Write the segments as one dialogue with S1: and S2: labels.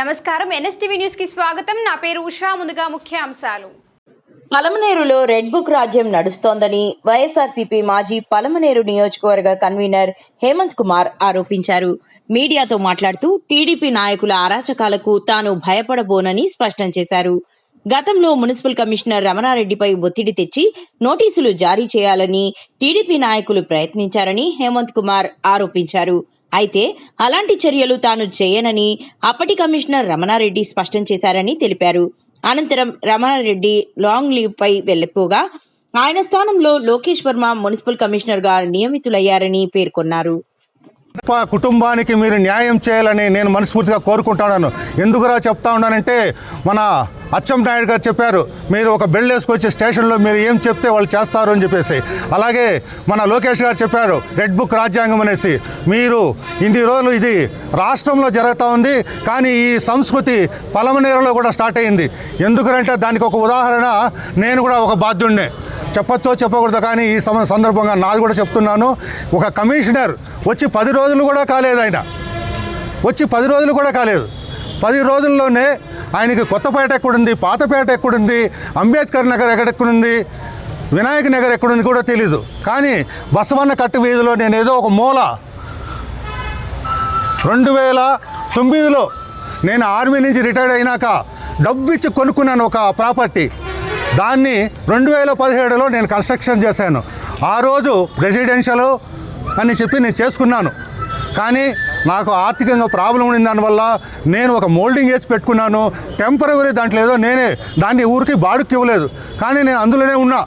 S1: నమస్కారం NSTV news కి స్వాగతం. నా పేరు ఉషా. ముందుగా ముఖ్యాంశాలు.
S2: పలమనేరులో రెడ్ బుక్ రాజ్యం నడుస్తోందని వైఎస్ఆర్సీపీ మాజీ పలమనేరు నియోజకవర్గ కన్వీనర్ హేమంత్ కుమార్ ఆరోపించారు. మీడియాతో మాట్లాడుతూ టీడీపీ నాయకుల అరాచకాలకు తాను భయపడబోనని స్పష్టం చేశారు. గతంలో మున్సిపల్ కమిషనర్ రమణారెడ్డిపై ఒత్తిడి తెచ్చి నోటీసులు జారీ చేయాలని టీడీపీ నాయకులు ప్రయత్నించారని హేమంత్ కుమార్ ఆరోపించారు. అయితే అలాంటి చర్యలు తాను చేయనని అప్పటి కమిషనర్ రమణారెడ్డి స్పష్టం చేశారని తెలిపారు. అనంతరం రమణారెడ్డి లాంగ్ లీవ్ పై వెళ్లిపోగా ఆయన స్థానంలో లోకేష్ వర్మ మున్సిపల్ కమిషనర్ గా నియమితులయ్యారని పేర్కొన్నారు.
S3: కుటుంబానికి మీరు న్యాయం చేయాలని నేను మనస్ఫూర్తిగా కోరుకుంటున్నాను. ఎందుకురా చెప్తా ఉన్నానంటే మన అచ్చం నాయుడు గారు చెప్పారు, మీరు ఒక బెల్ వేసుకొచ్చి స్టేషన్లో మీరు ఏం చెప్తే వాళ్ళు చేస్తారు అని చెప్పేసి. అలాగే మన లోకేష్ గారు చెప్పారు రెడ్ బుక్ రాజ్యాంగం అనేసి. మీరు ఇన్ని రోజులు ఇది రాష్ట్రంలో జరుగుతూ ఉంది, కానీ ఈ సంస్కృతి పలమనేరులో కూడా స్టార్ట్ అయింది. ఎందుకంటే దానికి ఒక ఉదాహరణ నేను కూడా ఒక బాధ్యుడినే. చెప్పచ్చో చెప్పకూడదు, కానీ ఈ సందర్భంగా నాది కూడా చెప్తున్నాను. ఒక కమిషనర్ వచ్చి 10 రోజులు కూడా కాలేదు. ఆయన వచ్చి 10 రోజులు కూడా కాలేదు. 10 రోజుల్లోనే ఆయనకి కొత్తపేట ఎక్కడుంది, పాతపేట ఎక్కడుంది, అంబేద్కర్ నగర్ ఎక్కడెక్కడుంది, వినాయక నగర్ ఎక్కడుంది కూడా తెలీదు. కానీ బసవన్న కట్టు వీధిలో నేను ఏదో ఒక మూల 2009లో నేను ఆర్మీ నుంచి రిటైర్డ్ అయినాక డబ్బు ఇచ్చి కొనుక్కున్నాను ఒక ప్రాపర్టీ. దాన్ని 2017లో నేను కన్స్ట్రక్షన్ చేశాను. ఆ రోజు రెసిడెన్షియల్ అని చెప్పి నేను చేసుకున్నాను. కానీ నాకు ఆర్థికంగా ప్రాబ్లం ఉంది, దానివల్ల నేను ఒక మోల్డింగ్ వేసి పెట్టుకున్నాను. టెంపరవరీ దాంట్లో ఏదో నేనే దాన్ని ఊరికి బాడుక్కి ఇవ్వలేదు, కానీ నేను అందులోనే ఉన్నా.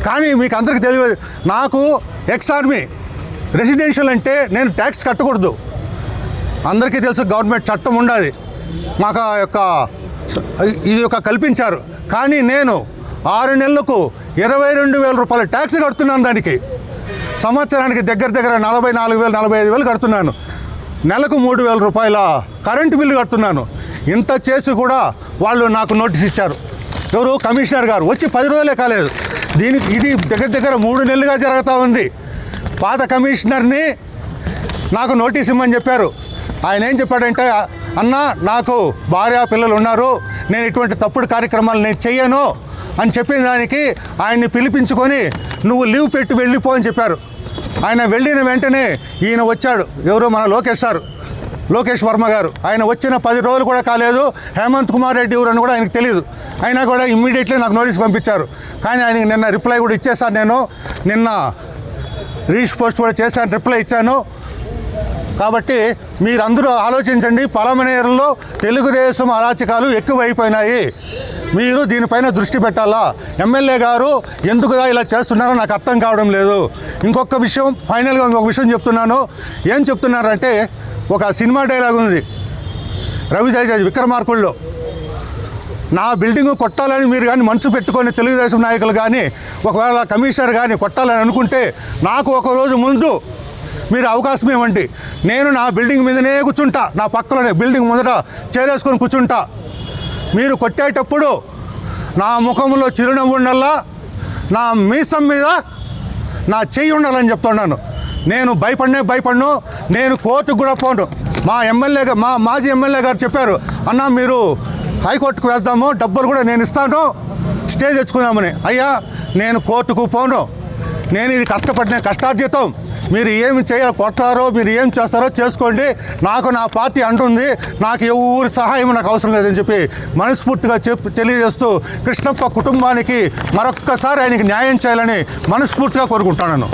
S3: కానీ మీకు అందరికీ తెలియదు, నాకు ఎక్స్ ఆర్మీ రెసిడెన్షియల్ అంటే నేను ట్యాక్స్ కట్టకూడదు. అందరికీ తెలుసు, గవర్నమెంట్ చట్టం ఉండాలి మాకు ఇది కల్పించారు. కానీ నేను 6 నెలలకు 22,000 రూపాయల ట్యాక్స్ కడుతున్నాను. దానికి సంవత్సరానికి దగ్గర 44,000 45,000 కడుతున్నాను. నెలకు 3,000 రూపాయల కరెంటు బిల్లు కడుతున్నాను. ఇంత చేసి కూడా వాళ్ళు నాకు నోటీస్ ఇచ్చారు. ఎవరు? కమిషనర్ గారు. వచ్చి 10 రోజులే కాలేదు. ఇది దగ్గర 3 నెలలుగా జరుగుతూ ఉంది. పాత కమిషనర్ని నాకు నోటీస్ ఇమ్మని చెప్పారు. ఆయన ఏం చెప్పాడంటే, అన్న నాకు భార్య పిల్లలు ఉన్నారు, నేను ఇటువంటి తప్పుడు కార్యక్రమాలు నేను చెయ్యను అని చెప్పిన దానికి ఆయన్ని పిలిపించుకొని నువ్వు లీవ్ పెట్టి వెళ్ళిపో అని చెప్పారు. ఆయన వెళ్ళిన వెంటనే ఈయన వచ్చాడు. ఎవరు? మన లోకేష్ వర్మ గారు. ఆయన వచ్చిన 10 రోజులు కూడా కాలేదు. హేమంత్ కుమార్ రెడ్డి ఎవరు అని కూడా ఆయనకు తెలియదు. అయినా కూడా ఇమ్మీడియట్లీ నాకు నోటీస్ పంపించారు. కానీ ఆయనకి నిన్న రిప్లై కూడా ఇచ్చేసాను. నేను నిన్న రీచ్ పోస్ట్ కూడా చేశాను, రిప్లై ఇచ్చాను. కాబట్టి మీరందరూ ఆలోచించండి. పలమనేరులో తెలుగుదేశం అరాచకాలు ఎక్కువైపోయినాయి. మీరు దీనిపైన దృష్టి పెట్టాలా. ఎమ్మెల్యే గారు ఎందుకు ఇలా చేస్తున్నారో నాకు అర్థం కావడం లేదు. ఇంకొక విషయం, ఫైనల్గా ఇంకొక విషయం చెప్తున్నాను. ఏం చెప్తున్నారంటే, ఒక సినిమా డైలాగ్ ఉంది రవితేజ విక్రమార్కుల్లో, నా బిల్డింగ్ కొట్టాలని మీరు కానీ మనసు పెట్టుకొని తెలుగుదేశం నాయకులు కానీ ఒకవేళ కమిషనర్ కానీ కొట్టాలని అనుకుంటే నాకు ఒకరోజు ముందు మీరు అవకాశం ఇవ్వండి. నేను నా బిల్డింగ్ మీదనే కూర్చుంటా, నా పక్కలోనే బిల్డింగ్ ముందర చేరేసుకొని కూర్చుంటా. మీరు కొట్టేటప్పుడు నా ముఖంలో చిరునవ్వు ఉండాలా, నా మీసం మీద నా చెయ్యి ఉండాలని చెప్తున్నాను. నేను భయపడను. నేను కోర్టుకు కూడా పోను. మా మాజీ ఎమ్మెల్యే గారు చెప్పారు, అన్న మీరు హైకోర్టుకు వేద్దాము, డబ్బులు కూడా నేను ఇస్తాను, స్టే తెచ్చుకుందామని. అయ్యా, నేను కోర్టుకు పోను. నేను ఇది కష్టార్జితం. మీరు ఏమి చేయాలి, కొట్టారో మీరు ఏం చేస్తారో చేసుకోండి. నాకు నా పార్టీ అంటుంది, నాకు ఎవరి సహాయం నాకు అవసరం లేదని చెప్పి మనస్ఫూర్తిగా తెలియజేస్తూ కృష్ణప్ప కుటుంబానికి మరొక్కసారి ఆయనకి న్యాయం చేయాలని మనస్ఫూర్తిగా కోరుకుంటున్నాను.